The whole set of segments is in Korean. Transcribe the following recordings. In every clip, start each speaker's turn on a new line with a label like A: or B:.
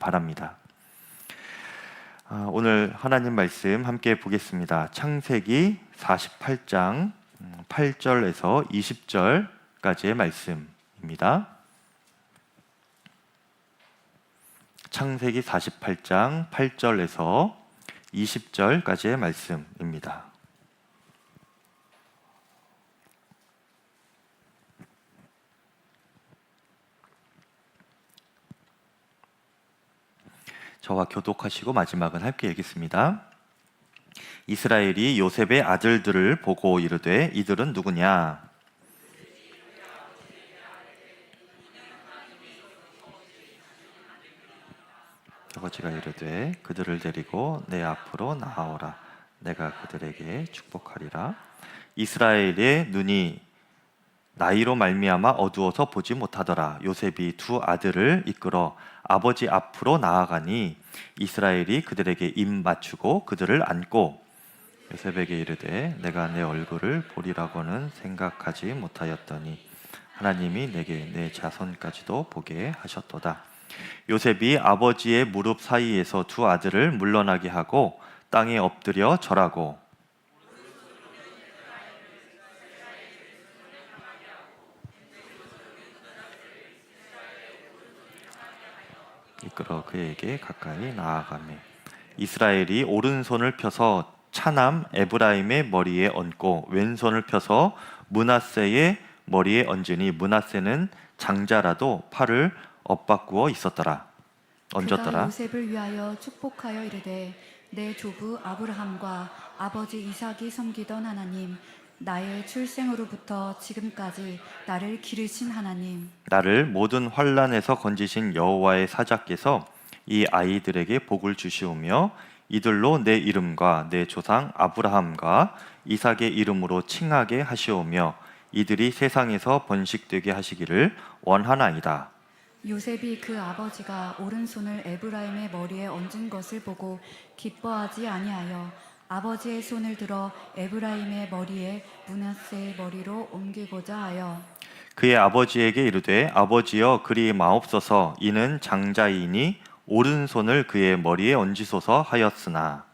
A: 바랍니다. 오늘 하나님 말씀 함께 보겠습니다. 창세기 48장 8절에서 20절까지의 말씀입니다. 창세기 48장 8절에서 20절까지의 말씀입니다. 저와 교독하시고 마지막은 함께 읽겠습니다. 이스라엘이 요셉의 아들들을 보고 이르되 이들은 누구냐? 아버지가 이르되 그들을 데리고 내 앞으로 나아오라. 내가 그들에게 축복하리라. 이스라엘의 눈이 나이로 말미암아 어두워서 보지 못하더라. 요셉이 두 아들을 이끌어 아버지 앞으로 나아가니 이스라엘이 그들에게 입 맞추고 그들을 안고 요셉에게 이르되 내가 내 얼굴을 보리라고는 생각하지 못하였더니 하나님이 내게 내 자손까지도 보게 하셨도다. 요셉이 아버지의 무릎 사이에서 두 아들을 물러나게 하고 땅에 엎드려 절하고 이끌어 그에게 가까이 나아가매 이스라엘이 오른손을 펴서 차남 에브라임의 머리에 얹고 왼손을 펴서 므낫세의 머리에 얹으니 므낫세는 장자라도 팔을 엇바꾸어 있었더라. 얹었더라.
B: 그가 요셉을 위하여 축복하여 이르되 내 조부 아브라함과 아버지 이삭이 섬기던 하나님, 나의 출생으로부터 지금까지 나를 기르신 하나님,
A: 나를 모든 환난에서 건지신 여호와의 사자께서 이 아이들에게 복을 주시오며 이들로 내 이름과 내 조상 아브라함과 이삭의 이름으로 칭하게 하시오며 이들이 세상에서 번식되게 하시기를 원하나이다.
B: 요셉이 그 아버지가 오른손을 에브라임의 머리에 얹은 것을 보고 기뻐하지 아니하여 아버지의 손을 들어 에브라임의 머리에 므낫세의 머리로 옮기고자 하여
A: 그의 아버지에게 이르되 아버지여 그리 마옵소서 이는 장자이니 오른손을 그의 머리에 얹으소서 하였으나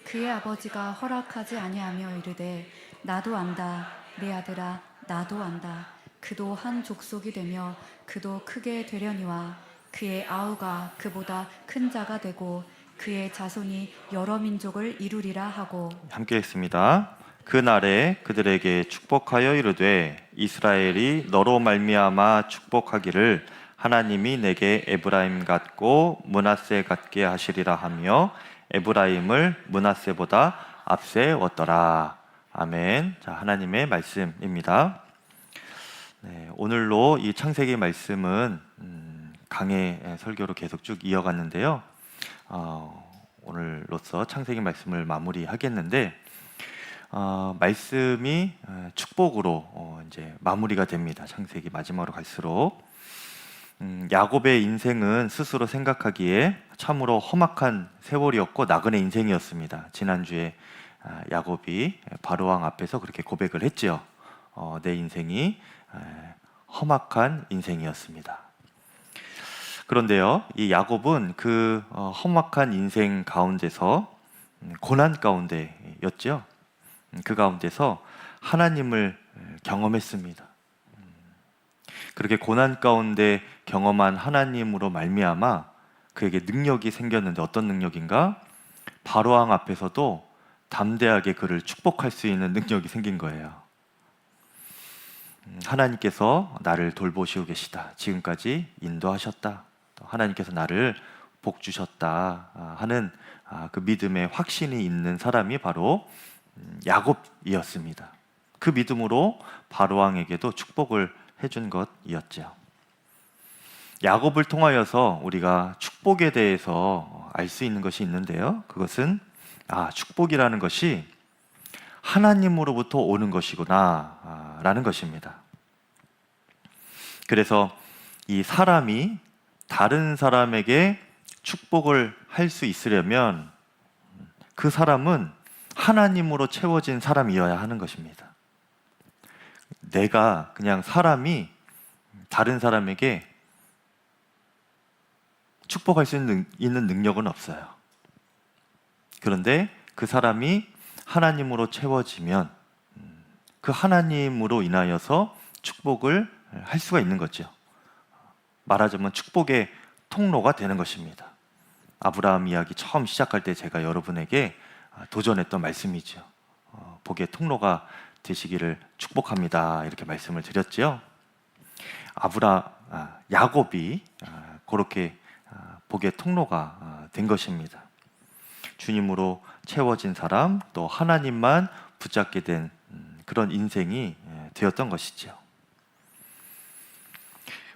B: 그의 아버지가 허락하지 아니하며 이르되 나도 안다 내 아들아 나도 안다 그도 한 족속이 되며 그도 크게 되려니와 그의 아우가 그보다 큰 자가 되고 그의 자손이 여러 민족을 이루리라 하고
A: 함께 읽습니다. 그날에 그들에게 축복하여 이르되 이스라엘이 너로 말미암아 축복하기를 하나님이 내게 에브라임 같고 므낫세 같게 하시리라 하며 에브라임을 므낫세보다 앞세웠더라. 아멘. 자, 하나님의 말씀입니다. 네, 오늘로 이 창세기 말씀은 강해 설교로 계속 쭉 이어갔는데요. 오늘로써 창세기 말씀을 마무리하겠는데 말씀이 축복으로 이제 마무리가 됩니다. 창세기 마지막으로 갈수록 야곱의 인생은 스스로 생각하기에 참으로 험악한 세월이었고 나그네 인생이었습니다. 지난주에 야곱이 바로왕 앞에서 그렇게 고백을 했지요. 내 인생이 험악한 인생이었습니다. 그런데요, 이 야곱은 그 험악한 인생 가운데서 고난 가운데였죠. 그 가운데서 하나님을 경험했습니다. 그렇게 고난 가운데 경험한 하나님으로 말미암아 그에게 능력이 생겼는데 어떤 능력인가? 바로왕 앞에서도 담대하게 그를 축복할 수 있는 능력이 생긴 거예요. 하나님께서 나를 돌보시고 계시다. 지금까지 인도하셨다. 또 하나님께서 나를 복 주셨다 하는 그 믿음의 확신이 있는 사람이 바로 야곱이었습니다. 그 믿음으로 바로왕에게도 축복을 해준 것이었죠. 야곱을 통하여서 우리가 축복에 대해서 알 수 있는 것이 있는데요. 그것은 축복이라는 것이 하나님으로부터 오는 것이구나 라는 것입니다. 그래서 이 사람이 다른 사람에게 축복을 할 수 있으려면 그 사람은 하나님으로 채워진 사람이어야 하는 것입니다. 내가 그냥 사람이 다른 사람에게 축복할 수 있는 능력은 없어요. 그런데 그 사람이 하나님으로 채워지면 그 하나님으로 인하여서 축복을 할 수가 있는 거죠. 말하자면 축복의 통로가 되는 것입니다. 아브라함 이야기 처음 시작할 때 제가 여러분에게 도전했던 말씀이죠. 복의 통로가 되시기를 축복합니다. 이렇게 말씀을 드렸죠. 야곱이 그렇게 복의 통로가 된 것입니다. 주님으로 채워진 사람, 또 하나님만 붙잡게 된 그런 인생이 되었던 것이죠.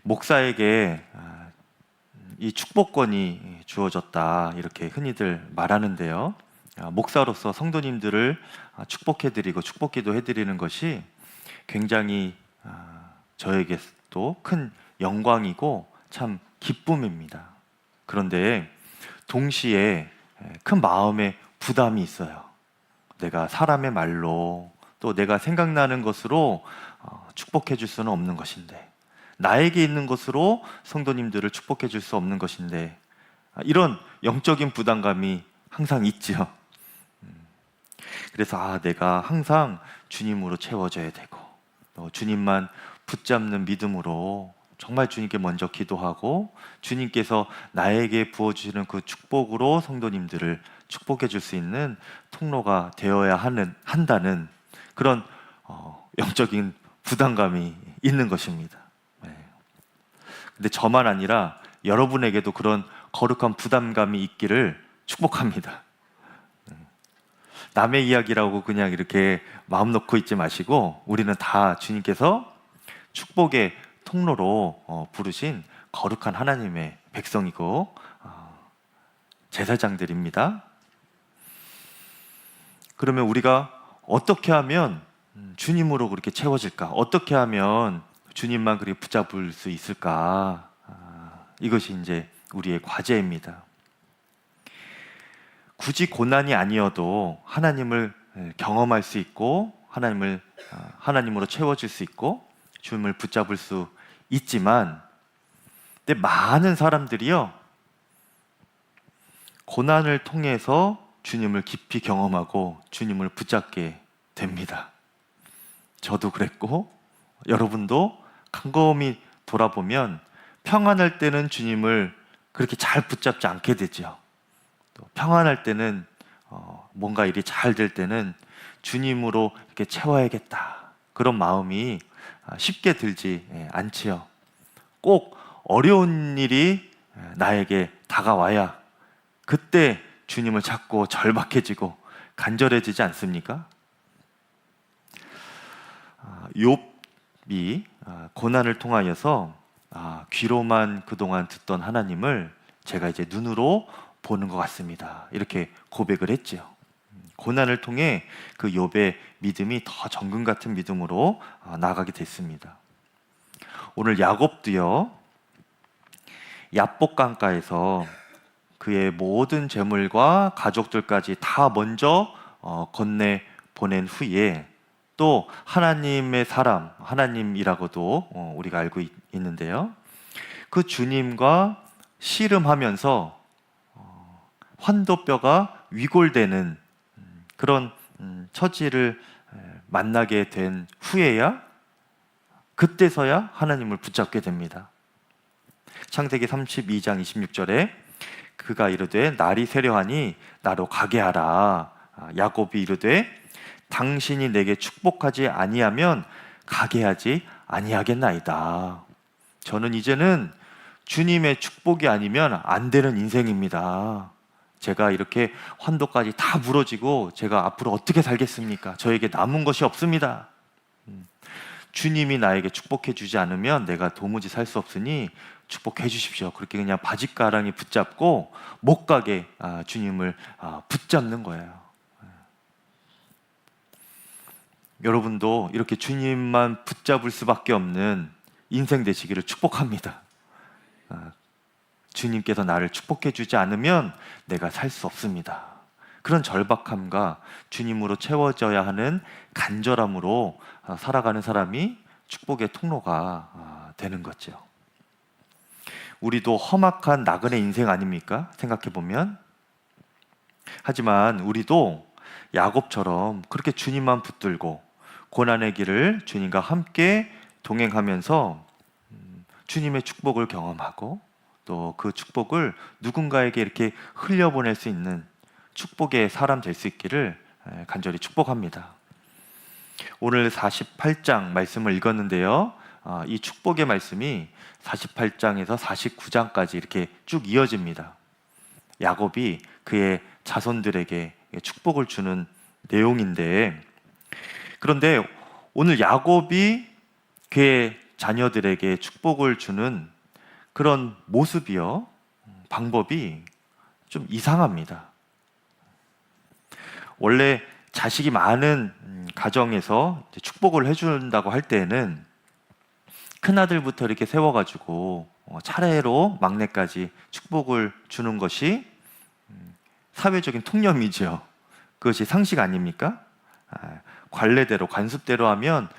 A: 목사에게 이 축복권이 주어졌다 이렇게 흔히들 말하는데요. 목사로서 성도님들을 축복해드리고 축복기도 해드리는 것이 굉장히 저에게도 큰 영광이고 참 기쁨입니다. 그런데 동시에 큰 마음의 부담이 있어요. 내가 사람의 말로 또 내가 생각나는 것으로 축복해 줄 수는 없는 것인데, 나에게 있는 것으로 성도님들을 축복해 줄 수 없는 것인데, 이런 영적인 부담감이 항상 있죠. 그래서 내가 항상 주님으로 채워져야 되고, 또 주님만 붙잡는 믿음으로 정말 주님께 먼저 기도하고 주님께서 나에게 부어주시는 그 축복으로 성도님들을 축복해 줄 수 있는 통로가 되어야 한다는 그런 영적인 부담감이 있는 것입니다. 근데 저만 아니라 여러분에게도 그런 거룩한 부담감이 있기를 축복합니다. 남의 이야기라고 그냥 이렇게 마음 놓고 있지 마시고, 우리는 다 주님께서 축복의 통로로 부르신 거룩한 하나님의 백성이고 제사장들입니다. 그러면 우리가 어떻게 하면 주님으로 그렇게 채워질까? 어떻게 하면 주님만 그렇게 붙잡을 수 있을까? 이것이 이제 우리의 과제입니다. 굳이 고난이 아니어도 하나님을 경험할 수 있고, 하나님으로 채워질 수 있고, 주님을 붙잡을 수 있지만, 근데 많은 사람들이요, 고난을 통해서 주님을 깊이 경험하고 주님을 붙잡게 됩니다. 저도 그랬고 여러분도 곰곰이 돌아보면 평안할 때는 주님을 그렇게 잘 붙잡지 않게 되죠. 또 평안할 때는 뭔가 일이 잘 될 때는 주님으로 이렇게 채워야겠다, 그런 마음이 쉽게 들지 않지요. 꼭 어려운 일이 나에게 다가와야 그때 주님을 찾고 절박해지고 간절해지지 않습니까? 욥이 고난을 통하여서 귀로만 그동안 듣던 하나님을 제가 이제 눈으로 보는 것 같습니다, 이렇게 고백을 했죠. 고난을 통해 그 욥의 믿음이 더 정금 같은 믿음으로 나아가게 됐습니다. 오늘 야곱도요, 야복강가에서 그의 모든 재물과 가족들까지 다 먼저 건네 보낸 후에 또 하나님의 사람, 하나님이라고도 우리가 알고 있는데요, 그 주님과 씨름하면서 환도뼈가 위골되는 그런 처지를 만나게 된 후에야, 그때서야 하나님을 붙잡게 됩니다. 창세기 32장 26절에 그가 이르되 날이 세려하니 나로 가게 하라. 야곱이 이르되 당신이 내게 축복하지 아니하면 가게 하지 아니하겠나이다. 저는 이제는 주님의 축복이 아니면 안 되는 인생입니다. 제가 이렇게 환도까지 다 부러지고 제가 앞으로 어떻게 살겠습니까? 저에게 남은 것이 없습니다. 주님이 나에게 축복해 주지 않으면 내가 도무지 살 수 없으니 축복해 주십시오. 그렇게 그냥 바짓가랑이 붙잡고 못 가게 주님을 붙잡는 거예요. 여러분도 이렇게 주님만 붙잡을 수밖에 없는 인생 되시기를 축복합니다. 주님께서 나를 축복해 주지 않으면 내가 살 수 없습니다. 그런 절박함과 주님으로 채워져야 하는 간절함으로 살아가는 사람이 축복의 통로가 되는 거죠. 우리도 험악한 나그네 인생 아닙니까? 생각해 보면. 하지만 우리도 야곱처럼 그렇게 주님만 붙들고 고난의 길을 주님과 함께 동행하면서 주님의 축복을 경험하고 또 그 축복을 누군가에게 이렇게 흘려보낼 수 있는 축복의 사람 될 수 있기를 간절히 축복합니다. 오늘 48장 말씀을 읽었는데요. 이 축복의 말씀이 48장에서 49장까지 이렇게 쭉 이어집니다. 야곱이 그의 자손들에게 축복을 주는 내용인데, 그런데 오늘 야곱이 그의 자녀들에게 축복을 주는 그런 모습이요, 방법이 좀 이상합니다. 원래 자식이 많은 가정에서 축복을 해준다고 할 때는 큰아들부터 이렇게 세워가지고 차례로 막내까지 축복을 주는 것이 사회적인 통념이죠. 그것이 상식 아닙니까? 관례대로, 관습대로 하면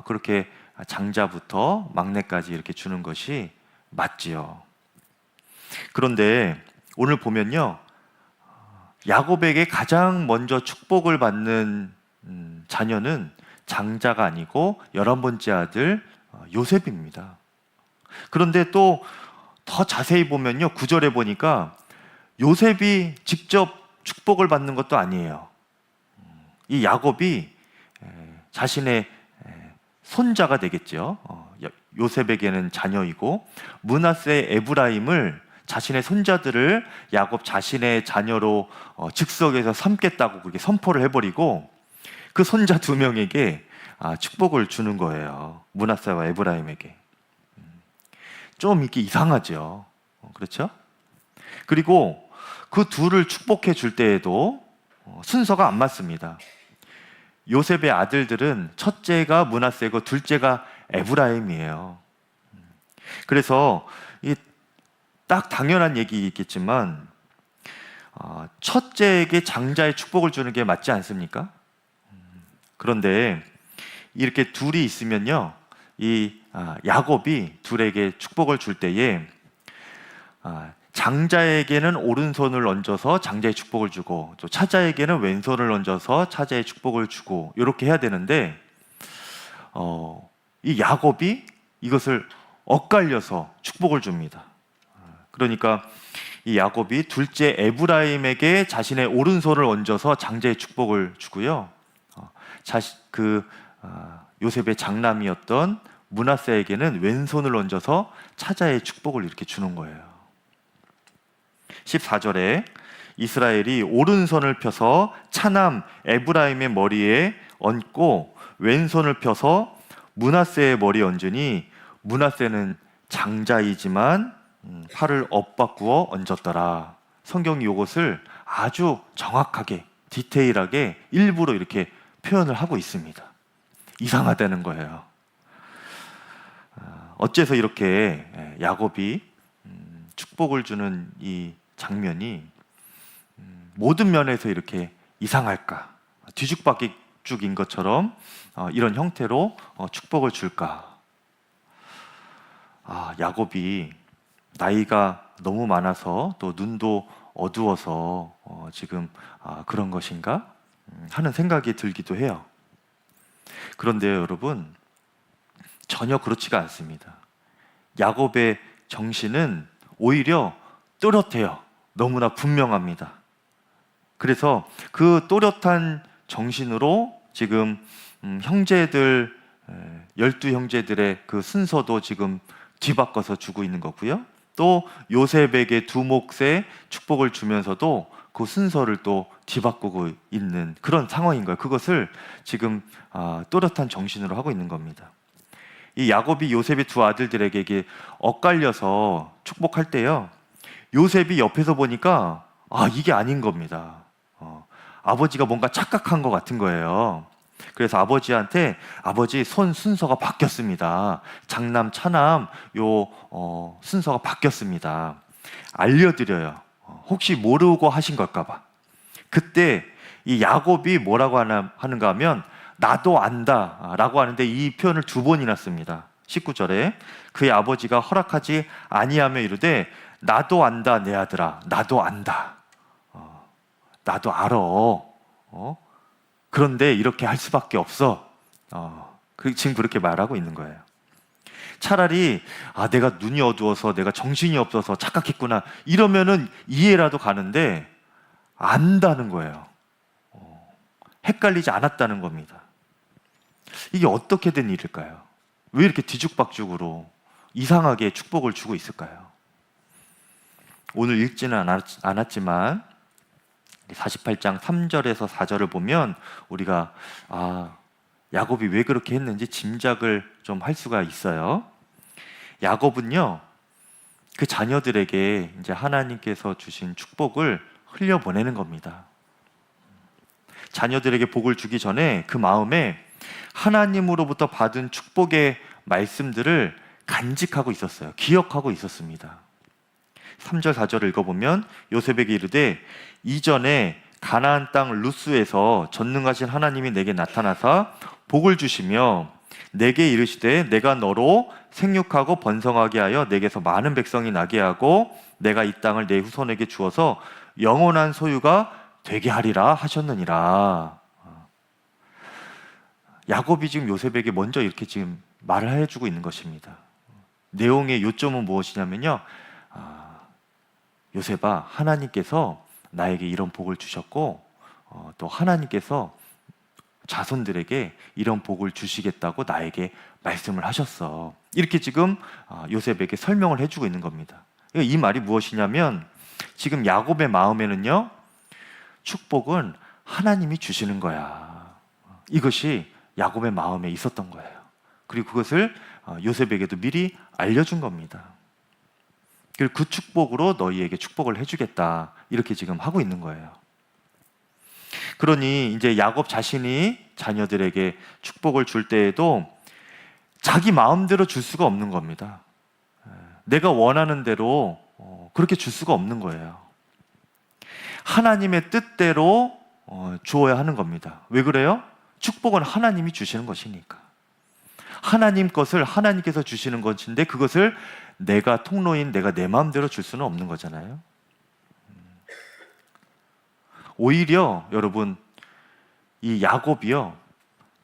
A: 그렇게 장자부터 막내까지 이렇게 주는 것이 맞지요. 그런데 오늘 보면요, 야곱에게 가장 먼저 축복을 받는 자녀는 장자가 아니고 11번째 아들 요셉입니다. 그런데 또 더 자세히 보면요, 9절에 보니까 요셉이 직접 축복을 받는 것도 아니에요. 이 야곱이 자신의 손자가 되겠죠. 요셉에게는 자녀이고 므낫세 에브라임을, 자신의 손자들을 야곱 자신의 자녀로 즉석에서 삼겠다고 그렇게 선포를 해버리고 그 손자 2명에게 축복을 주는 거예요. 므낫세와 에브라임에게. 좀 이렇게 이상하죠. 그렇죠? 그리고 그 둘을 축복해 줄 때에도 순서가 안 맞습니다. 요셉의 아들들은 첫째가 므낫세고 둘째가 에브라임이에요. 그래서 이 딱 당연한 얘기겠지만 첫째에게 장자의 축복을 주는 게 맞지 않습니까? 그런데 이렇게 둘이 있으면요, 이 야곱이 둘에게 축복을 줄 때에 장자에게는 오른손을 얹어서 장자의 축복을 주고 또 차자에게는 왼손을 얹어서 차자의 축복을 주고 이렇게 해야 되는데 이 야곱이 이것을 엇갈려서 축복을 줍니다. 그러니까 이 야곱이 둘째 에브라임에게 자신의 오른손을 얹어서 장자의 축복을 주고요, 요셉의 장남이었던 므낫세에게는 왼손을 얹어서 차자의 축복을 이렇게 주는 거예요. 14절에 이스라엘이 오른손을 펴서 차남 에브라임의 머리에 얹고 왼손을 펴서 므낫세의 머리에 얹으니 므낫세는 장자이지만 팔을 엇바꾸어 얹었더라. 성경이 이것을 아주 정확하게 디테일하게 일부러 이렇게 표현을 하고 있습니다. 이상하다는 거예요. 어째서 이렇게 야곱이 축복을 주는 이 장면이 모든 면에서 이렇게 이상할까? 뒤죽박죽인 것처럼 이런 형태로 축복을 줄까? 야곱이 나이가 너무 많아서 또 눈도 어두워서 지금 그런 것인가 하는 생각이 들기도 해요. 그런데요, 여러분, 전혀 그렇지가 않습니다. 야곱의 정신은 오히려 또렷해요. 너무나 분명합니다. 그래서 그 또렷한 정신으로 지금 형제들, 12형제들의 그 순서도 지금 뒤바꿔서 주고 있는 거고요. 또 요셉에게 2몫의 축복을 주면서도 그 순서를 또 뒤바꾸고 있는 그런 상황인 거예요. 그것을 지금 또렷한 정신으로 하고 있는 겁니다. 이 야곱이 요셉의 2 아들들에게 이게 엇갈려서 축복할 때요, 요셉이 옆에서 보니까 이게 아닌 겁니다. 아버지가 뭔가 착각한 것 같은 거예요. 그래서 아버지한테 아버지 손 순서가 바뀌었습니다. 장남, 차남 순서가 바뀌었습니다. 알려드려요. 혹시 모르고 하신 걸까 봐. 그때 이 야곱이 뭐라고 하는가 하면 나도 안다 라고 하는데 이 표현을 2번이나 씁니다. 19절에 그의 아버지가 허락하지 아니하며 이르되 나도 안다 내 아들아, 나도 안다. 나도 알아. 그런데 이렇게 할 수밖에 없어. 지금 그렇게 말하고 있는 거예요. 차라리 내가 눈이 어두워서 내가 정신이 없어서 착각했구나 이러면은 이해라도 가는데 안다는 거예요. 헷갈리지 않았다는 겁니다. 이게 어떻게 된 일일까요? 왜 이렇게 뒤죽박죽으로 이상하게 축복을 주고 있을까요? 오늘 읽지는 않았지만 48장 3절에서 4절을 보면 우리가 야곱이 왜 그렇게 했는지 짐작을 좀 할 수가 있어요. 야곱은요, 그 자녀들에게 이제 하나님께서 주신 축복을 흘려보내는 겁니다. 자녀들에게 복을 주기 전에 그 마음에 하나님으로부터 받은 축복의 말씀들을 간직하고 있었어요. 기억하고 있었습니다. 3절 4절을 읽어보면 요셉에게 이르되 이전에 가나안 땅 루스에서 전능하신 하나님이 내게 나타나사 복을 주시며 내게 이르시되 내가 너로 생육하고 번성하게 하여 내게서 많은 백성이 나게 하고 내가 이 땅을 내 후손에게 주어서 영원한 소유가 되게 하리라 하셨느니라. 야곱이 지금 요셉에게 먼저 이렇게 지금 말을 해주고 있는 것입니다. 내용의 요점은 무엇이냐면요, 요셉아, 하나님께서 나에게 이런 복을 주셨고 또 하나님께서 자손들에게 이런 복을 주시겠다고 나에게 말씀을 하셨어. 이렇게 지금 요셉에게 설명을 해주고 있는 겁니다. 이 말이 무엇이냐면 지금 야곱의 마음에는요, 축복은 하나님이 주시는 거야. 이것이 야곱의 마음에 있었던 거예요. 그리고 그것을 요셉에게도 미리 알려준 겁니다. 그리고 그 축복으로 너희에게 축복을 해주겠다, 이렇게 지금 하고 있는 거예요. 그러니 이제 야곱 자신이 자녀들에게 축복을 줄 때에도 자기 마음대로 줄 수가 없는 겁니다. 내가 원하는 대로 그렇게 줄 수가 없는 거예요. 하나님의 뜻대로 주어야 하는 겁니다. 왜 그래요? 축복은 하나님이 주시는 것이니까. 하나님 것을 하나님께서 주시는 것인데 그것을 내가 통로인 내가 내 마음대로 줄 수는 없는 거잖아요. 오히려 여러분, 이 야곱이요,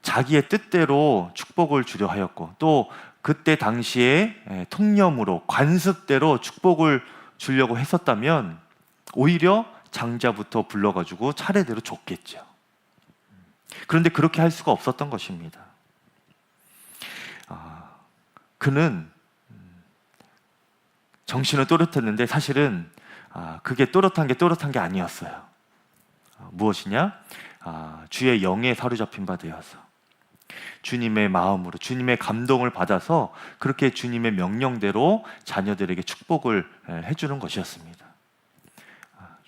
A: 자기의 뜻대로 축복을 주려 하였고 또 그때 당시에 통념으로 관습대로 축복을 주려고 했었다면 오히려 장자부터 불러가지고 차례대로 줬겠죠. 그런데 그렇게 할 수가 없었던 것입니다. 그는 정신은 또렷했는데 사실은 그게 또렷한 게 아니었어요. 무엇이냐? 주의 영에 사로잡힌 바 되어서 주님의 마음으로 주님의 감동을 받아서 그렇게 주님의 명령대로 자녀들에게 축복을 해주는 것이었습니다.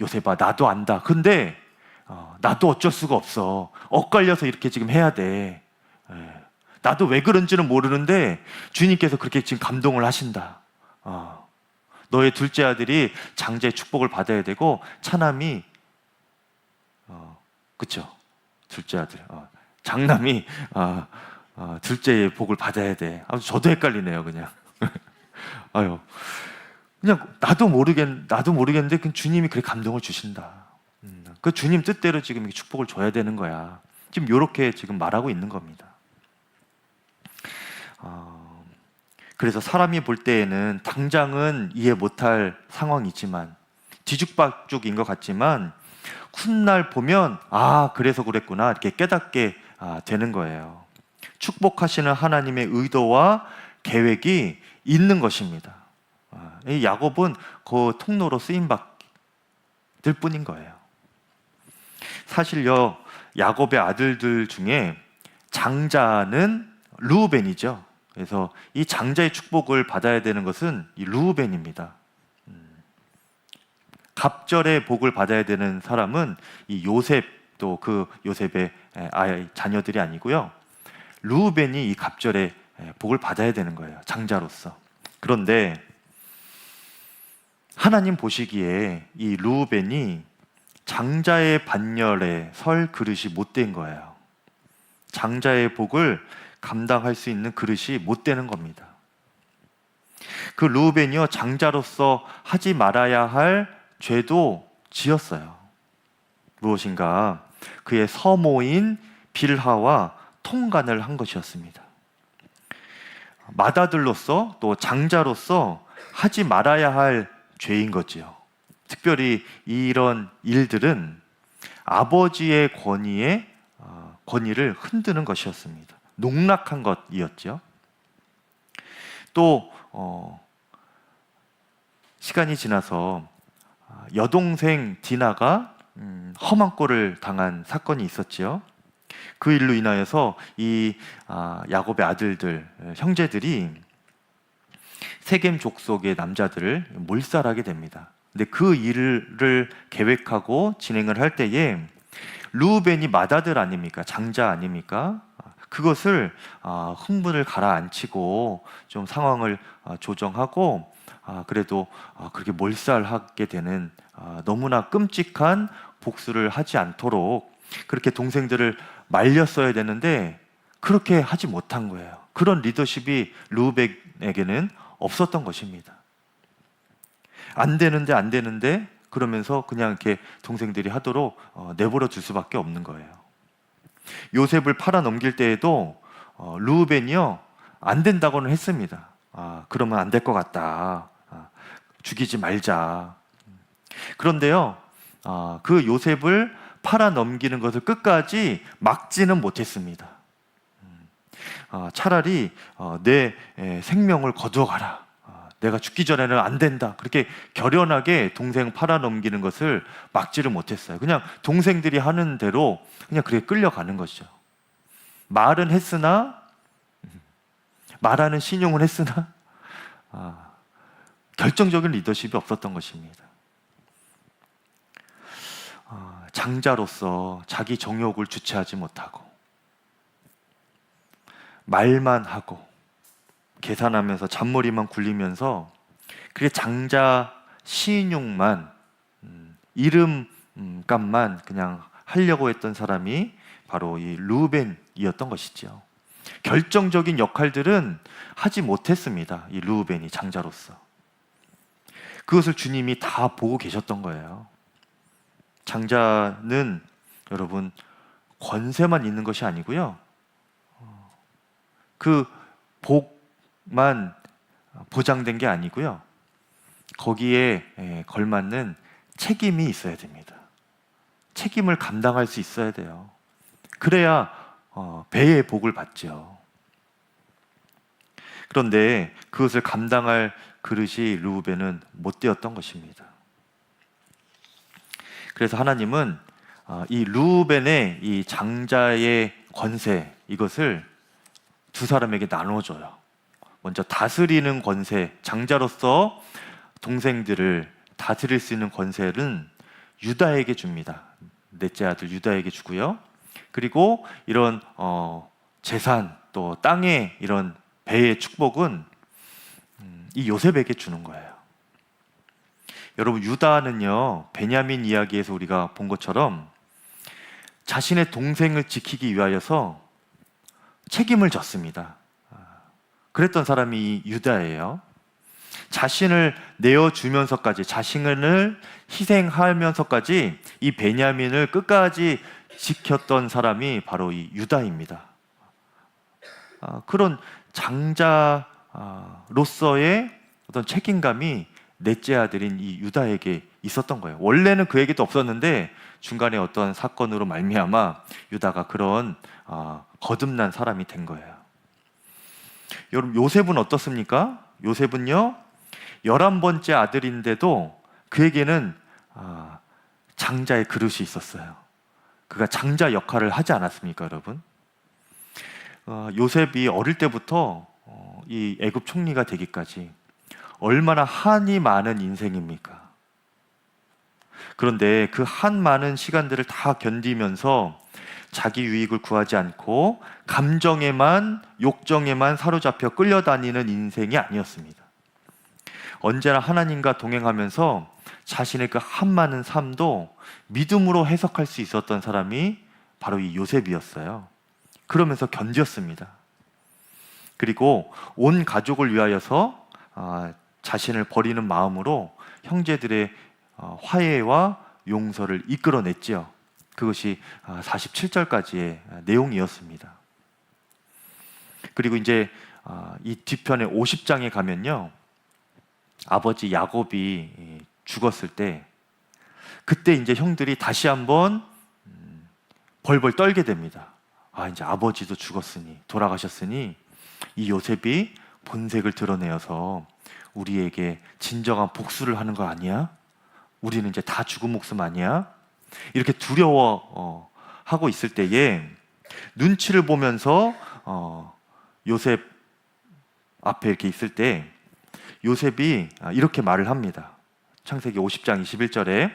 A: 요셉아, 나도 안다. 근데 나도 어쩔 수가 없어. 엇갈려서 이렇게 지금 해야 돼. 나도 왜 그런지는 모르는데 주님께서 그렇게 지금 감동을 하신다. 너의 둘째 아들이 장자의 축복을 받아야 되고 차남이 그쵸? 둘째 아들, 장남이 둘째의 복을 받아야 돼. 저도 헷갈리네요, 그냥. 그냥 나도 모르겠는데 그 주님이 그렇게 감동을 주신다. 그 주님 뜻대로 지금 축복을 줘야 되는 거야. 지금 이렇게 지금 말하고 있는 겁니다. 그래서 사람이 볼 때에는 당장은 이해 못할 상황이지만 뒤죽박죽인 것 같지만 훗날 보면 그래서 그랬구나 이렇게 깨닫게 되는 거예요. 축복하시는 하나님의 의도와 계획이 있는 것입니다. 이 야곱은 그 통로로 쓰임 받을 뿐인 거예요. 사실요, 야곱의 아들들 중에 장자는 르우벤이죠. 그래서 이 장자의 축복을 받아야 되는 것은 이 르우벤입니다. 갑절의 복을 받아야 되는 사람은 이 요셉, 또 그 요셉의 자녀들이 아니고요, 르우벤이 이 갑절의 복을 받아야 되는 거예요, 장자로서. 그런데 하나님 보시기에 이 르우벤이 장자의 반열에 설 그릇이 못 된 거예요. 장자의 복을 감당할 수 있는 그릇이 못 되는 겁니다. 그 르우벤이요, 장자로서 하지 말아야 할 죄도 지었어요. 무엇인가? 그의 서모인 빌하와 통간을 한 것이었습니다. 맏아들로서 또 장자로서 하지 말아야 할 죄인 거지요. 특별히 이런 일들은 아버지의 권위를 흔드는 것이었습니다. 농락한 것이었죠. 또 시간이 지나서 여동생 디나가 험한 꼴을 당한 사건이 있었지요. 그 일로 인하여서 이 야곱의 아들들, 형제들이 세겜 족속의 남자들을 몰살하게 됩니다. 근데 그 일을 계획하고 진행을 할 때에 르우벤이 맏아들 아닙니까? 장자 아닙니까? 그것을 흥분을 가라앉히고 좀 상황을 조정하고 그래도 그렇게 몰살하게 되는 너무나 끔찍한 복수를 하지 않도록 그렇게 동생들을 말렸어야 되는데 그렇게 하지 못한 거예요. 그런 리더십이 르우벤에게는 없었던 것입니다. 안 되는데 그러면서 그냥 이렇게 동생들이 하도록 내버려 둘 수밖에 없는 거예요. 요셉을 팔아 넘길 때에도 르우벤이요, 안 된다고는 했습니다. 그러면 안 될 것 같다. 죽이지 말자. 그런데요, 그 요셉을 팔아 넘기는 것을 끝까지 막지는 못했습니다. 차라리 내 생명을 거두어 가라. 내가 죽기 전에는 안 된다. 그렇게 결연하게 동생 팔아 넘기는 것을 막지를 못했어요. 그냥 동생들이 하는 대로 그냥 그렇게 끌려가는 것이죠. 말은 했으나, 말하는 신용은 했으나 결정적인 리더십이 없었던 것입니다. 장자로서 자기 정욕을 주체하지 못하고 말만 하고 계산하면서 잔머리만 굴리면서 그게 장자 시인용만 이름값만 그냥 하려고 했던 사람이 바로 이 르우벤이었던 것이죠. 결정적인 역할들은 하지 못했습니다. 이 르우벤이 장자로서. 그것을 주님이 다 보고 계셨던 거예요. 장자는 여러분 권세만 있는 것이 아니고요, 그 복만 보장된 게 아니고요, 거기에 걸맞는 책임이 있어야 됩니다. 책임을 감당할 수 있어야 돼요. 그래야 배의 복을 받죠. 그런데 그것을 감당할 그릇이 르우벤은 못 되었던 것입니다. 그래서 하나님은 이 르우벤의 이 장자의 권세, 이것을 두 사람에게 나눠줘요. 먼저 다스리는 권세, 장자로서 동생들을 다스릴 수 있는 권세는 유다에게 줍니다. 넷째 아들 유다에게 주고요. 그리고 이런 재산, 또 땅의 이런 배의 축복은 이 요셉에게 주는 거예요. 여러분, 유다는요, 베냐민 이야기에서 우리가 본 것처럼 자신의 동생을 지키기 위하여서 책임을 졌습니다. 그랬던 사람이 이 유다예요. 자신을 내어주면서까지, 자신을 희생하면서까지 이 베냐민을 끝까지 지켰던 사람이 바로 이 유다입니다. 그런 장자로서의 어떤 책임감이 넷째 아들인 이 유다에게 있었던 거예요. 원래는 그에게도 없었는데 중간에 어떤 사건으로 말미암아 유다가 그런 거듭난 사람이 된 거예요. 여러분, 요셉은 어떻습니까? 요셉은요, 11번째 아들인데도 그에게는 장자의 그릇이 있었어요. 그가 장자 역할을 하지 않았습니까, 여러분? 요셉이 어릴 때부터 이 애굽 총리가 되기까지 얼마나 한이 많은 인생입니까? 그런데 그 한 많은 시간들을 다 견디면서 자기 유익을 구하지 않고 감정에만, 욕정에만 사로잡혀 끌려다니는 인생이 아니었습니다. 언제나 하나님과 동행하면서 자신의 그 한 많은 삶도 믿음으로 해석할 수 있었던 사람이 바로 이 요셉이었어요. 그러면서 견뎠습니다. 그리고 온 가족을 위하여서 자신을 버리는 마음으로 형제들의 화해와 용서를 이끌어냈지요. 그것이 47절까지의 내용이었습니다. 그리고 이제 이 뒤편에 50장에 가면요, 아버지 야곱이 죽었을 때 그때 이제 형들이 다시 한번 벌벌 떨게 됩니다. 이제 아버지도 죽었으니, 돌아가셨으니 이 요셉이 본색을 드러내어서 우리에게 진정한 복수를 하는 거 아니야? 우리는 이제 다 죽은 목숨 아니야? 이렇게 두려워하고 있을 때에 눈치를 보면서 요셉 앞에 이렇게 있을 때 요셉이 이렇게 말을 합니다. 창세기 50장 21절에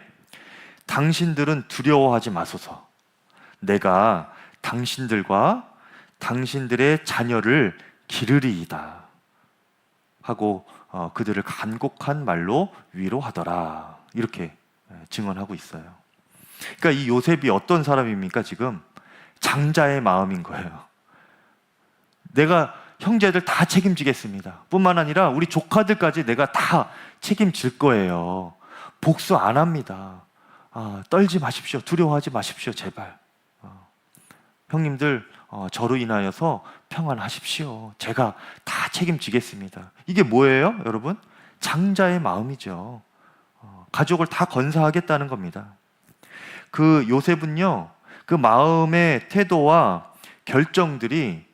A: 당신들은 두려워하지 마소서. 내가 당신들과 당신들의 자녀를 기르리이다 하고 그들을 간곡한 말로 위로하더라. 이렇게 증언하고 있어요. 그러니까 이 요셉이 어떤 사람입니까? 지금 장자의 마음인 거예요. 내가 형제들 다 책임지겠습니다. 뿐만 아니라 우리 조카들까지 내가 다 책임질 거예요. 복수 안 합니다. 떨지 마십시오. 두려워하지 마십시오. 제발. 형님들 저로 인하여서 평안하십시오. 제가 다 책임지겠습니다. 이게 뭐예요, 여러분? 장자의 마음이죠. 가족을 다 건사하겠다는 겁니다. 그 요셉은요, 그 마음의 태도와 결정들이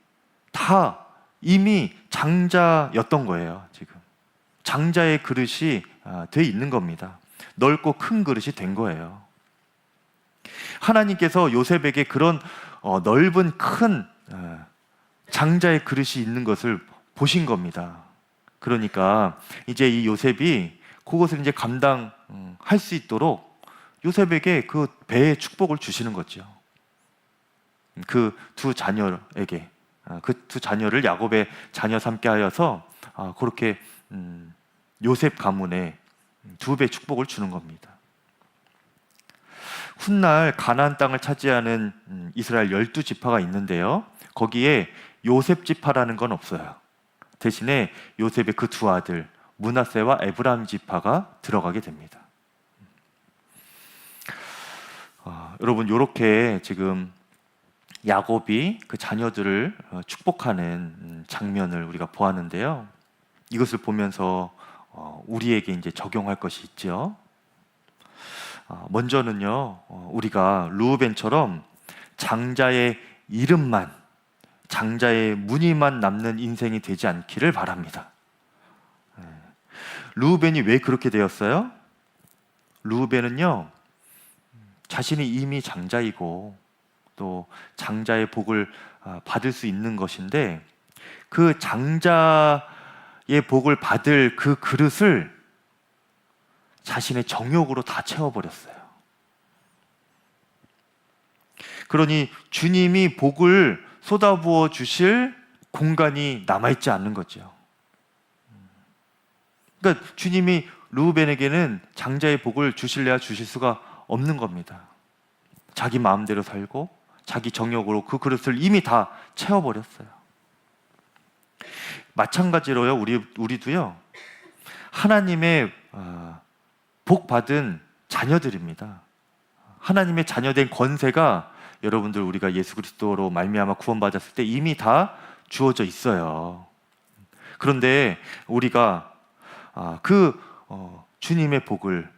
A: 다 이미 장자였던 거예요. 지금 장자의 그릇이 돼 있는 겁니다. 넓고 큰 그릇이 된 거예요. 하나님께서 요셉에게 그런 넓은 큰 장자의 그릇이 있는 것을 보신 겁니다. 그러니까 이제 이 요셉이 그것을 이제 감당할 수 있도록 요셉에게 그 배의 축복을 주시는 거죠. 그 두 자녀에게, 그 두 자녀를 야곱의 자녀 삼게 하여서 그렇게 요셉 가문에 두 배 축복을 주는 겁니다. 훗날 가나안 땅을 차지하는 이스라엘 12지파가 있는데요, 거기에 요셉 지파라는 건 없어요. 대신에 요셉의 그 두 아들 므낫세와 에브라임 지파가 들어가게 됩니다. 여러분, 이렇게 지금 야곱이 그 자녀들을 축복하는 장면을 우리가 보았는데요, 이것을 보면서 우리에게 이제 적용할 것이 있죠. 먼저는요, 우리가 르우벤처럼 장자의 이름만, 장자의 무늬만 남는 인생이 되지 않기를 바랍니다. 르우벤이 왜 그렇게 되었어요? 르우벤은요, 자신이 이미 장자이고 또 장자의 복을 받을 수 있는 것인데, 그 장자의 복을 받을 그 그릇을 자신의 정욕으로 다 채워버렸어요. 그러니 주님이 복을 쏟아부어 주실 공간이 남아있지 않는 거죠. 그러니까 주님이 르우벤에게는 장자의 복을 주실래야 주실 수가 없는 겁니다. 자기 마음대로 살고 자기 정욕으로 그 그릇을 이미 다 채워버렸어요. 마찬가지로요, 우리도요, 하나님의 복 받은 자녀들입니다. 하나님의 자녀된 권세가 여러분들, 우리가 예수 그리스도로 말미암아 구원받았을 때 이미 다 주어져 있어요. 그런데 우리가 주님의 복을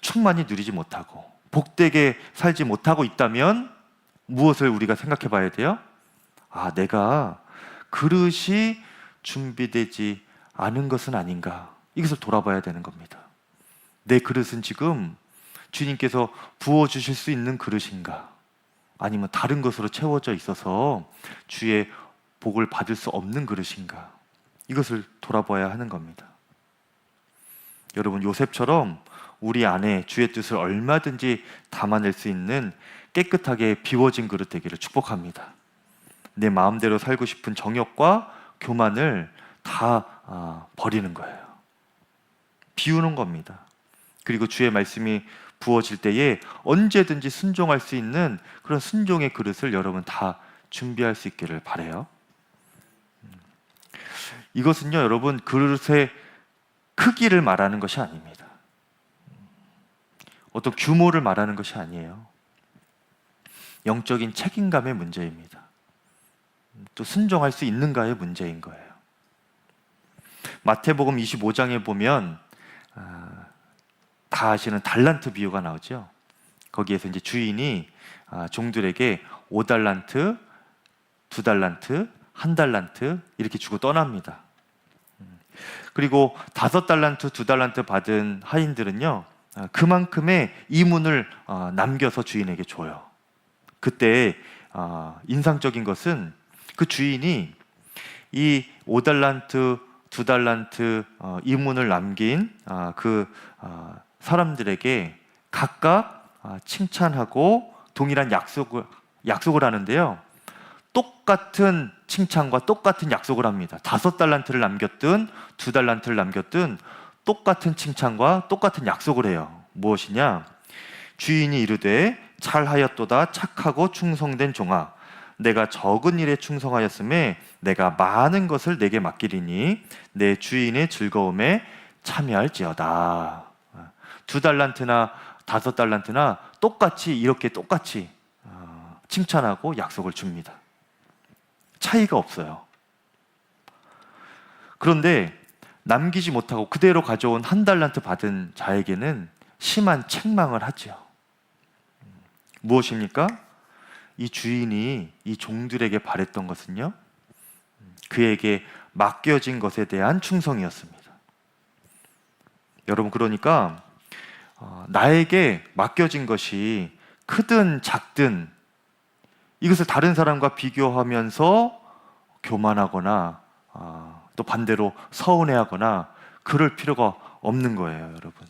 A: 충만히 누리지 못하고 복되게 살지 못하고 있다면 무엇을 우리가 생각해 봐야 돼요? 내가 그릇이 준비되지 않은 것은 아닌가, 이것을 돌아봐야 되는 겁니다. 내 그릇은 지금 주님께서 부어주실 수 있는 그릇인가, 아니면 다른 것으로 채워져 있어서 주의 복을 받을 수 없는 그릇인가, 이것을 돌아봐야 하는 겁니다. 여러분, 요셉처럼 우리 안에 주의 뜻을 얼마든지 담아낼 수 있는 깨끗하게 비워진 그릇 되기를 축복합니다. 내 마음대로 살고 싶은 정욕과 교만을 다 버리는 거예요. 비우는 겁니다. 그리고 주의 말씀이 부어질 때에 언제든지 순종할 수 있는 그런 순종의 그릇을 여러분 다 준비할 수 있기를 바라요. 이것은요, 여러분, 그릇의 크기를 말하는 것이 아닙니다. 어떤 규모를 말하는 것이 아니에요. 영적인 책임감의 문제입니다. 또 순종할 수 있는가의 문제인 거예요. 마태복음 25장에 보면 다 아시는 달란트 비유가 나오죠. 거기에서 이제 주인이 종들에게 5달란트, 2달란트, 1달란트 이렇게 주고 떠납니다. 그리고 5달란트, 2달란트 받은 하인들은요, 그만큼의 이문을 남겨서 주인에게 줘요. 그때 인상적인 것은 그 주인이 이 5달란트, 2달란트 이문을 남긴 그 사람들에게 각각 칭찬하고 동일한 약속을 하는데요. 똑같은 칭찬과 똑같은 약속을 합니다. 5달란트를 남겼든 2달란트를 남겼든 똑같은 칭찬과 똑같은 약속을 해요. 무엇이냐? 주인이 이르되 잘하였도다 착하고 충성된 종아, 내가 적은 일에 충성하였음에 내가 많은 것을 내게 맡기리니 내 주인의 즐거움에 참여할지어다. 2달란트나 5달란트나 똑같이 칭찬하고 약속을 줍니다. 차이가 없어요. 그런데 남기지 못하고 그대로 가져온 1달란트 받은 자에게는 심한 책망을 하죠. 무엇입니까? 이 주인이 이 종들에게 바랬던 것은요, 그에게 맡겨진 것에 대한 충성이었습니다. 여러분, 그러니까 나에게 맡겨진 것이 크든 작든 이것을 다른 사람과 비교하면서 교만하거나 또 반대로 서운해하거나 그럴 필요가 없는 거예요, 여러분.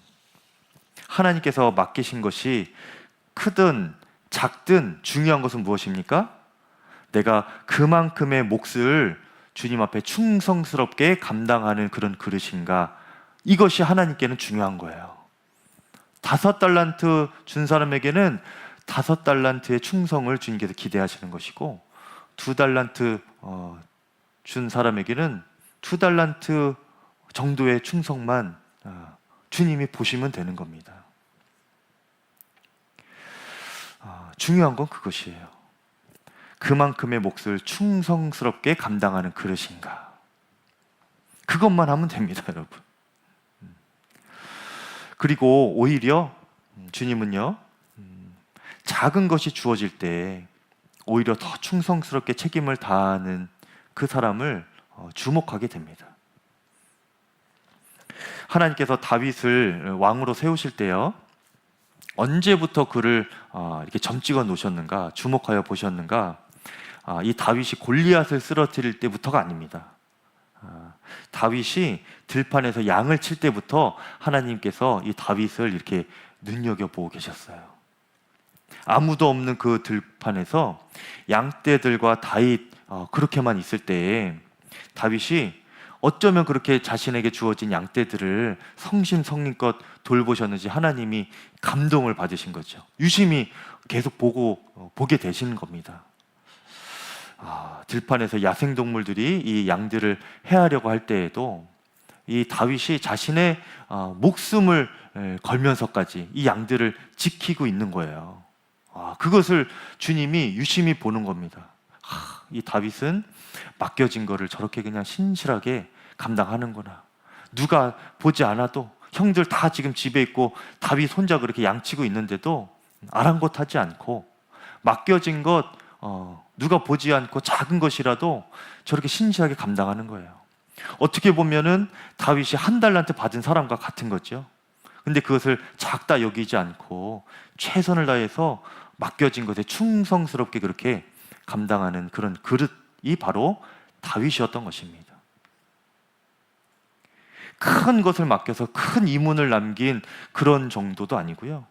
A: 하나님께서 맡기신 것이 크든 작든 중요한 것은 무엇입니까? 내가 그만큼의 몫을 주님 앞에 충성스럽게 감당하는 그런 그릇인가? 이것이 하나님께는 중요한 거예요. 5달란트 준 사람에게는 5달란트의 충성을 주님께서 기대하시는 것이고, 2달란트 준 사람에게는 2달란트 정도의 충성만 주님이 보시면 되는 겁니다. 중요한 건 그것이에요. 그만큼의 몫을 충성스럽게 감당하는 그릇인가? 그것만 하면 됩니다, 여러분. 그리고 오히려 주님은요, 작은 것이 주어질 때 오히려 더 충성스럽게 책임을 다하는 그 사람을 주목하게 됩니다. 하나님께서 다윗을 왕으로 세우실 때요, 언제부터 그를 이렇게 점찍어 놓으셨는가, 주목하여 보셨는가? 이 다윗이 골리앗을 쓰러뜨릴 때부터가 아닙니다. 다윗이 들판에서 양을 칠 때부터 하나님께서 이 다윗을 이렇게 눈여겨보고 계셨어요. 아무도 없는 그 들판에서 양떼들과 다윗 그렇게만 있을 때에 다윗이 어쩌면 그렇게 자신에게 주어진 양떼들을 성심성의껏 돌보셨는지 하나님이 감동을 받으신 거죠. 유심히 계속 보게 되시는 겁니다. 들판에서 야생동물들이 이 양들을 해하려고 할 때에도 이 다윗이 자신의 목숨을 걸면서까지 이 양들을 지키고 있는 거예요. 그것을 주님이 유심히 보는 겁니다. 이 다윗은 맡겨진 거를 저렇게 그냥 신실하게 감당하는구나. 누가 보지 않아도, 형들 다 지금 집에 있고 다윗 혼자 그렇게 양치고 있는데도 아랑곳하지 않고 맡겨진 것 누가 보지 않고 작은 것이라도 저렇게 신실하게 감당하는 거예요. 어떻게 보면은 다윗이 1달란트 받은 사람과 같은 거죠. 근데 그것을 작다 여기지 않고 최선을 다해서 맡겨진 것에 충성스럽게 그렇게 감당하는 그런 그릇이 바로 다윗이었던 것입니다. 큰 것을 맡겨서 큰 이문을 남긴 그런 정도도 아니고요.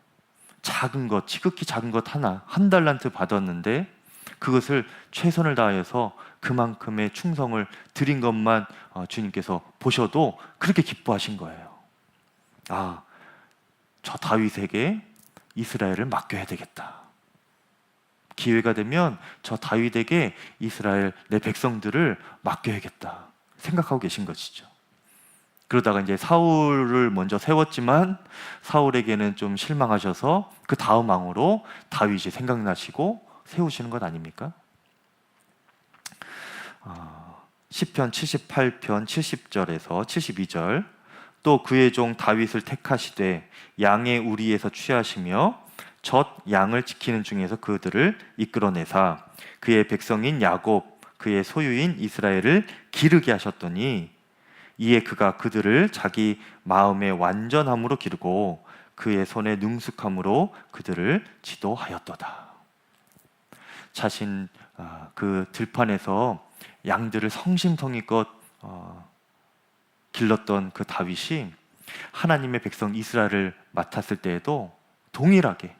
A: 작은 것, 지극히 작은 것 하나, 1달란트 받았는데 그것을 최선을 다해서 그만큼의 충성을 드린 것만 주님께서 보셔도 그렇게 기뻐하신 거예요. 저 다윗에게 이스라엘을 맡겨야 되겠다. 기회가 되면 저 다윗에게 이스라엘 내 백성들을 맡겨야겠다 생각하고 계신 것이죠. 그러다가 이제 사울을 먼저 세웠지만 사울에게는 좀 실망하셔서 그 다음 왕으로 다윗이 생각나시고 세우시는 것 아닙니까? 시편 78편 70절에서 72절, 또 그의 종 다윗을 택하시되 양의 우리에서 취하시며 젖 양을 지키는 중에서 그들을 이끌어내사 그의 백성인 야곱 그의 소유인 이스라엘을 기르게 하셨더니 이에 그가 그들을 자기 마음의 완전함으로 기르고 그의 손의 능숙함으로 그들을 지도하였도다. 자신 그 들판에서 양들을 성심성의껏 길렀던 그 다윗이 하나님의 백성 이스라엘을 맡았을 때에도 동일하게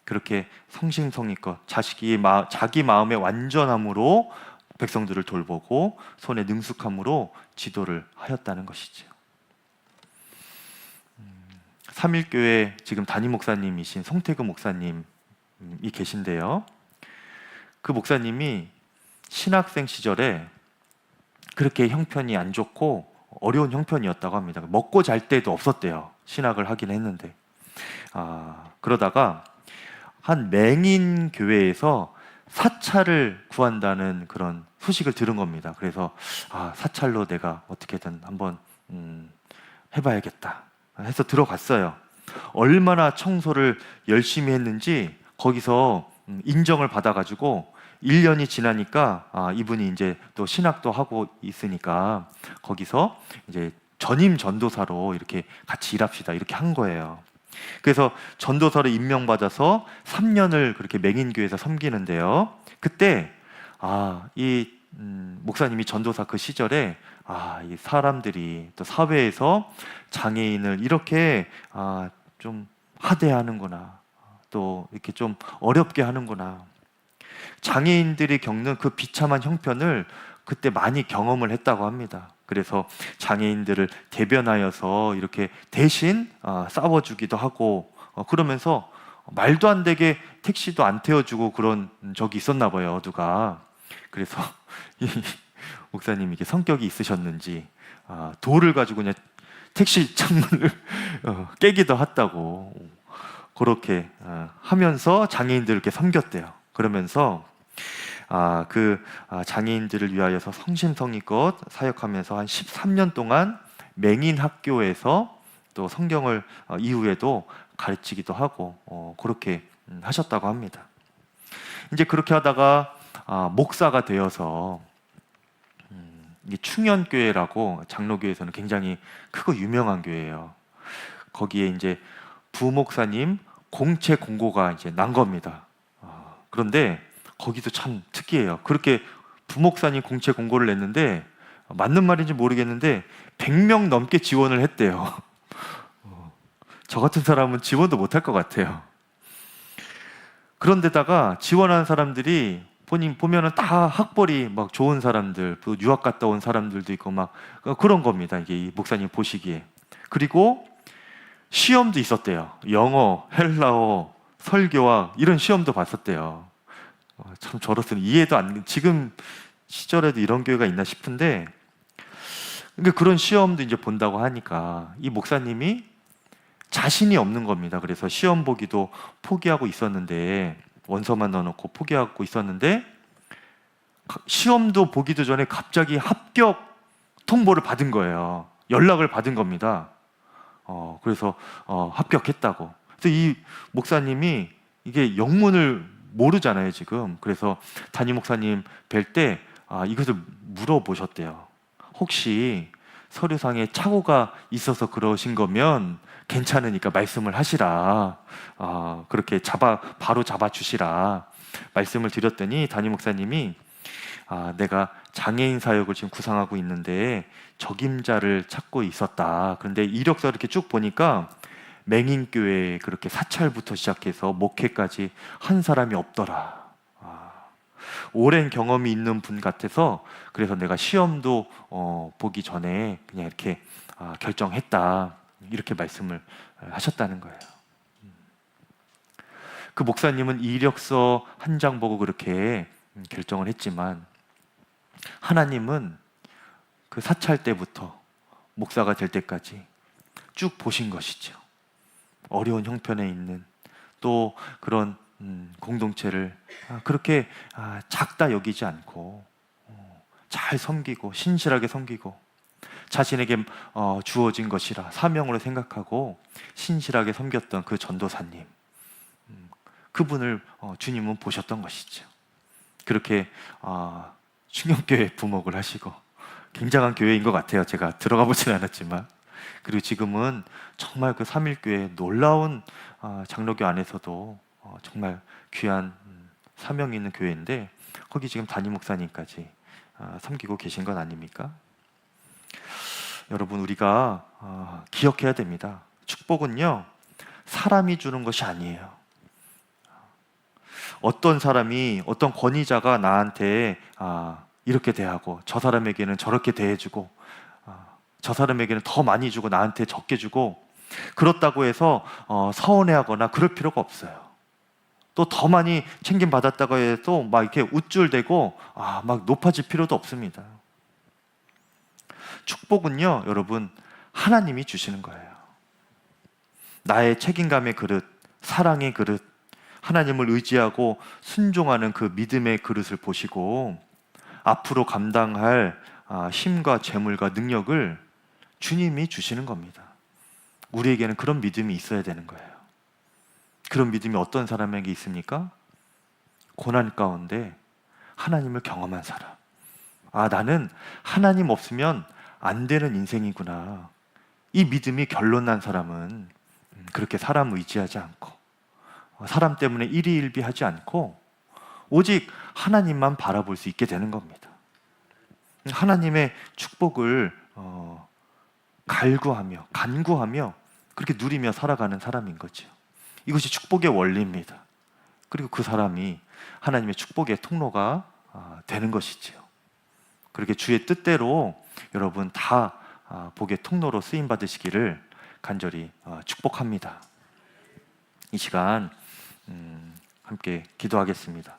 A: 그렇게 성심성의껏 자기 마음의 완전함으로 백성들을 돌보고 손의 능숙함으로 지도를 하였다는 것이죠. 삼일교회 지금 담임 목사님이신 송태구 목사님이 계신데요. 그 목사님이 신학생 시절에 그렇게 형편이 안 좋고 어려운 형편이었다고 합니다. 먹고 잘 때도 없었대요. 신학을 하긴 했는데. 그러다가 한 맹인 교회에서 사찰을 구한다는 그런 소식을 들은 겁니다. 그래서 사찰로 내가 어떻게든 한번 해봐야겠다 해서 들어갔어요. 얼마나 청소를 열심히 했는지 거기서 인정을 받아가지고 1년이 지나니까 이분이 이제 또 신학도 하고 있으니까 거기서 이제 전임 전도사로 이렇게 같이 일합시다 이렇게 한 거예요. 그래서 전도사로 임명받아서 3년을 그렇게 맹인교회에서 섬기는데요. 그때 이 목사님이 전도사 그 시절에 이 사람들이 또 사회에서 장애인을 이렇게 좀 하대하는구나, 또 이렇게 좀 어렵게 하는구나, 장애인들이 겪는 그 비참한 형편을 그때 많이 경험을 했다고 합니다. 그래서 장애인들을 대변하여서 이렇게 대신 싸워주기도 하고 그러면서 말도 안 되게 택시도 안 태워주고 그런 적이 있었나 봐요, 누가. 그래서 이 목사님이 이게 성격이 있으셨는지 돌을 가지고 그냥 택시 창문을 깨기도 했다고, 그렇게 하면서 장애인들을 이렇게 섬겼대요. 그러면서 장애인들을 위하여서 성심성의껏 사역하면서 한 13년 동안 맹인 학교에서 또 성경을 이후에도 가르치기도 하고 그렇게 하셨다고 합니다. 이제 그렇게 하다가 목사가 되어서 이게 충현교회라고 장로교에서는 굉장히 크고 유명한 교회예요. 거기에 이제 부목사님 공채 공고가 이제 난 겁니다. 그런데 거기도 참 특이해요. 그렇게 부목사님 공채 공고를 냈는데 맞는 말인지 모르겠는데 100명 넘게 지원을 했대요. 저 같은 사람은 지원도 못할 것 같아요. 그런데다가 지원한 사람들이 보면은 다 학벌이 막 좋은 사람들, 또 유학 갔다 온 사람들도 있고 막 그런 겁니다. 이게 이 목사님 보시기에. 그리고 시험도 있었대요. 영어, 헬라어, 설교와 이런 시험도 봤었대요. 참 저로서는 이해도 안, 지금 시절에도 이런 교회가 있나 싶은데, 그러니까 그런 시험도 이제 본다고 하니까 이 목사님이 자신이 없는 겁니다. 그래서 시험 보기도 포기하고 있었는데, 원서만 넣어놓고 포기하고 있었는데, 시험도 보기도 전에 갑자기 합격 통보를 받은 거예요. 연락을 받은 겁니다. 그래서 합격했다고. 그래서 이 목사님이 이게 영문을 모르잖아요, 지금. 그래서 담임 목사님 뵐 때 이것을 물어보셨대요. 혹시 서류상에 착오가 있어서 그러신 거면 괜찮으니까 말씀을 하시라. 그렇게 바로 잡아주시라. 말씀을 드렸더니 담임 목사님이 내가 장애인 사역을 지금 구상하고 있는데 적임자를 찾고 있었다. 그런데 이력서 이렇게 쭉 보니까 맹인교회 그렇게 사찰부터 시작해서 목회까지 한 사람이 없더라. 오랜 경험이 있는 분 같아서 그래서 내가 시험도 보기 전에 그냥 이렇게 결정했다. 이렇게 말씀을 하셨다는 거예요. 그 목사님은 이력서 한 장 보고 그렇게 결정을 했지만 하나님은 그 사찰 때부터 목사가 될 때까지 쭉 보신 것이죠. 어려운 형편에 있는 또 그런 공동체를 그렇게 작다 여기지 않고 잘 섬기고 신실하게 섬기고 자신에게 주어진 것이라 사명으로 생각하고 신실하게 섬겼던 그 전도사님, 그분을 주님은 보셨던 것이죠. 그렇게 충격교회 부목을 하시고 굉장한 교회인 것 같아요. 제가 들어가 보진 않았지만. 그리고 지금은 정말 그 삼일교회 놀라운 장로교 안에서도 정말 귀한 사명이 있는 교회인데 거기 지금 담임 목사님까지 섬기고 계신 건 아닙니까? 여러분, 우리가 기억해야 됩니다. 축복은요, 사람이 주는 것이 아니에요. 어떤 사람이, 어떤 권위자가 나한테 이렇게 대하고 저 사람에게는 저렇게 대해주고 저 사람에게는 더 많이 주고 나한테 적게 주고 그렇다고 해서 서운해하거나 그럴 필요가 없어요. 또 더 많이 챙김 받았다고 해도 막 이렇게 우쭐대고 막 높아질 필요도 없습니다. 축복은요, 여러분, 하나님이 주시는 거예요. 나의 책임감의 그릇, 사랑의 그릇, 하나님을 의지하고 순종하는 그 믿음의 그릇을 보시고 앞으로 감당할 힘과 재물과 능력을 주님이 주시는 겁니다. 우리에게는 그런 믿음이 있어야 되는 거예요. 그런 믿음이 어떤 사람에게 있습니까? 고난 가운데 하나님을 경험한 사람. 나는 하나님 없으면 안 되는 인생이구나. 이 믿음이 결론난 사람은 그렇게 사람 의지하지 않고 사람 때문에 일희일비하지 않고 오직 하나님만 바라볼 수 있게 되는 겁니다. 하나님의 축복을 간구하며 그렇게 누리며 살아가는 사람인 거죠. 이것이 축복의 원리입니다. 그리고 그 사람이 하나님의 축복의 통로가 되는 것이지요. 그렇게 주의 뜻대로 여러분 다 복의 통로로 쓰임 받으시기를 간절히 축복합니다. 이 시간 함께 기도하겠습니다.